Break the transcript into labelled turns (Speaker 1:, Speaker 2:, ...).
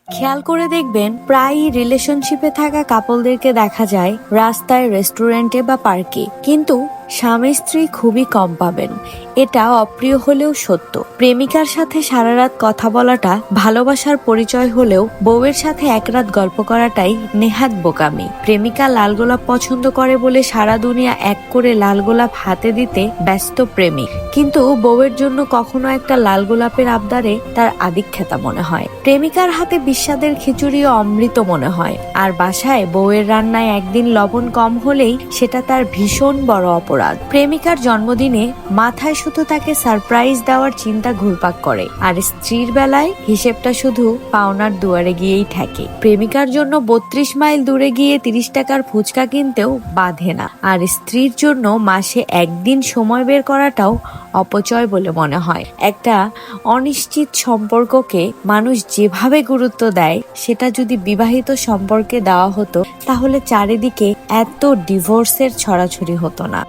Speaker 1: খেয়াল করে দেখবেন প্রায়ই রিলেশনশিপে থাকা কাপলদেরকে দেখা যায় রাস্তায়, রেস্টুরেন্টে বা পার্কে, কিন্তু স্বামী স্ত্রী খুবই কম পাবেন। এটা অপ্রিয় হলেও সত্য। প্রেমিকার সাথে সারা রাত কথা বলাটা ভালোবাসার পরিচয় হলেও বউয়ের সাথে এক রাত গল্প করাটাই নেহাত বোকামি। প্রেমিকা লাল গোলাপ পছন্দ করে বলে সারা দুনিয়া এক করে লাল গোলাপ হাতে দিতে ব্যস্ত প্রেমিক, কিন্তু বউয়ের জন্য কখনো একটা লাল গোলাপের আবদারে তার আদিক্ষেতা মনে হয়। প্রেমিকার হাতে বিস্বাদের খিচুড়িও অমৃত মনে হয়, আর বাসায় বউয়ের রান্নায় একদিন লবণ কম হলেই সেটা তার ভীষণ বড় অপরাধ। প্রেমিকার জন্মদিনে মাথায় শুধু তাকে সারপ্রাইজ দেওয়ার চিন্তা ঘুরপাক করে, আর স্ত্রীর বেলায় হিসেবটা শুধু পাওনার দুয়ারে গিয়েই ঠেকে। প্রেমিকার জন্য 32 মাইল দূরে গিয়ে 30 টাকার ফুচকা কিনতেও বাধে না, আর স্ত্রীর জন্য মাসে একদিন সময় বের করাটাও অপচয় বলে মনে হয়। একটা অনিশ্চিত সম্পর্ককে মানুষ যেভাবে গুরুত্ব দেয়, সেটা যদি বিবাহিত সম্পর্কে দেওয়া হতো, তাহলে চারিদিকে এত ডিভোর্সের ছড়াছড়ি হতো না।